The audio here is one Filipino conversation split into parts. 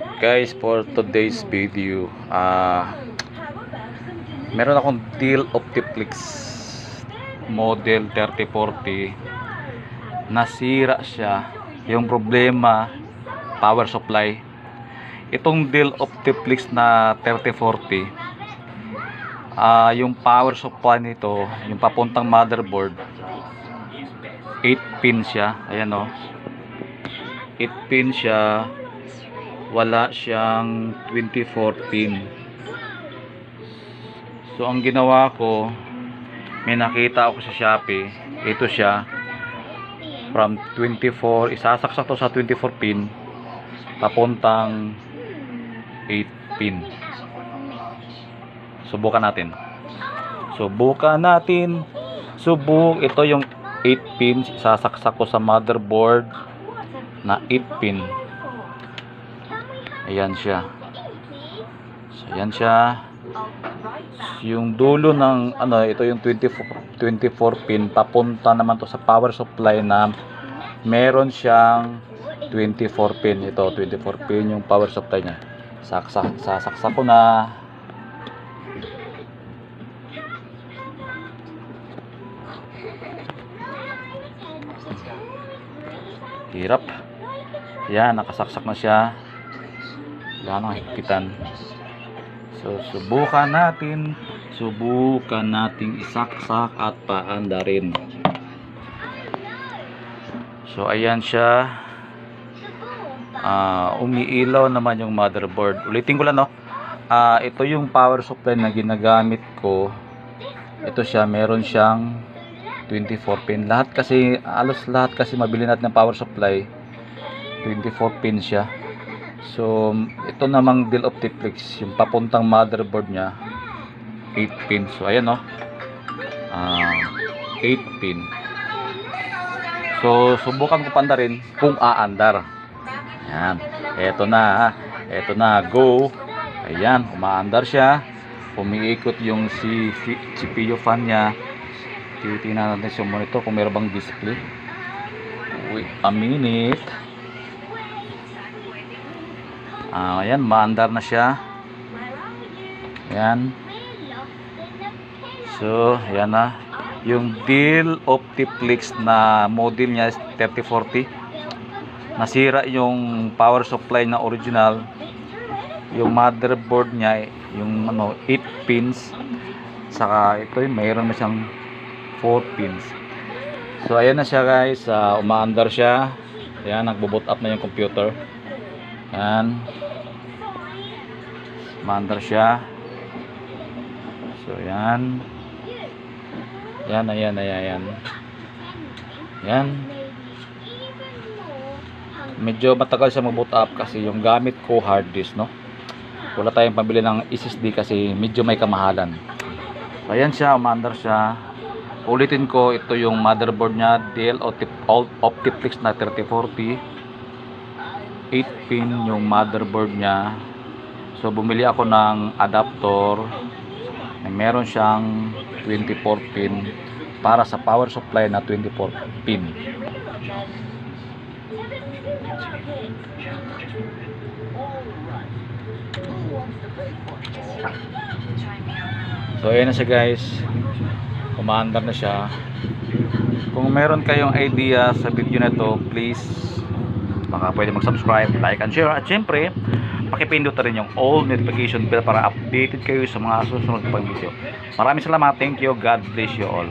Guys, for today's video, meron akong deal Optiflix model 3040. Nasira siya. Yung problema, power supply. Itong deal Optiflix na 3040, yung power supply nito, yung papuntang motherboard, 8 pin siya. Ayan o, 8 pin siya. Wala siyang 24 pin. So ang ginawa ko, may nakita ako sa Shopee, ito siya, from 24, isasaksak to sa 24 pin papuntang 8 pin. Subukan natin. Ito yung 8 pins, isasaksak ko sa motherboard na 8 pin. Ayan siya. So ayan siya. Yung dulo ng ito yung 24 pin, papunta naman to sa power supply na meron siyang 24 pin. Ito 24 pin yung power supply niya. Sasaksak ko na. Hirap. Yan, nakasaksak na siya. Wala nang higpitan. So subukan nating isaksak at paandarin. So ayan siya. Umiilaw naman yung motherboard. Ulitin ko lang, no. Ito yung power supply na ginagamit ko. Ito siya, meron siyang 24 pin. Halos lahat kasi mabili natin ng power supply, 24 pin siya. So ito namang deal Optiflix, yung papuntang motherboard nya, 8 pin. So ayan, no. 8 pin. So subukan ko pandarin kung aandar. Ayan, eto na, go. Ayan, umaandar siya. Umiikot yung CPU fan nya. Titingnan natin sa monitor kung meron bang display. Wait a minute. Ayan, maandar na siya. Ayan. So ayan na. Yung deal Optiflix na model nya 3040, nasira yung power supply na original. Yung motherboard nya, yung 8 pins, saka ito mayroon na siyang 4 pins. So ayan na siya, guys. Umaandar siya. Ayan, nagbo-boot up na yung computer. Ayan, umaandar siya. So ayan. Ayan. Medyo matagal siya mag-boot up kasi yung gamit ko hard disk, no. Wala tayong pambili ng SSD kasi medyo may kamahalan. So ayan siya, umaandar siya. Ulitin ko, ito yung motherboard nya, Dell Optiflix na 3040, 8 pin yung motherboard nya. So bumili ako ng adapter na meron siyang 24 pin para sa power supply na 24 pin. So ayan na siya, guys. Umaandar na siya. Kung meron kayong idea sa video na to, please baka pwede mag-subscribe, like and share, at syempre pakipindot na rin yung all notification bell para updated kayo sa mga susunod pang video. Maraming salamat. Thank you. God bless you all.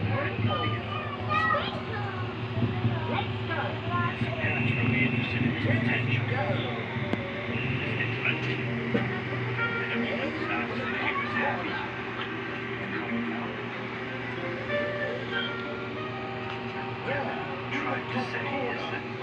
Tried to say is that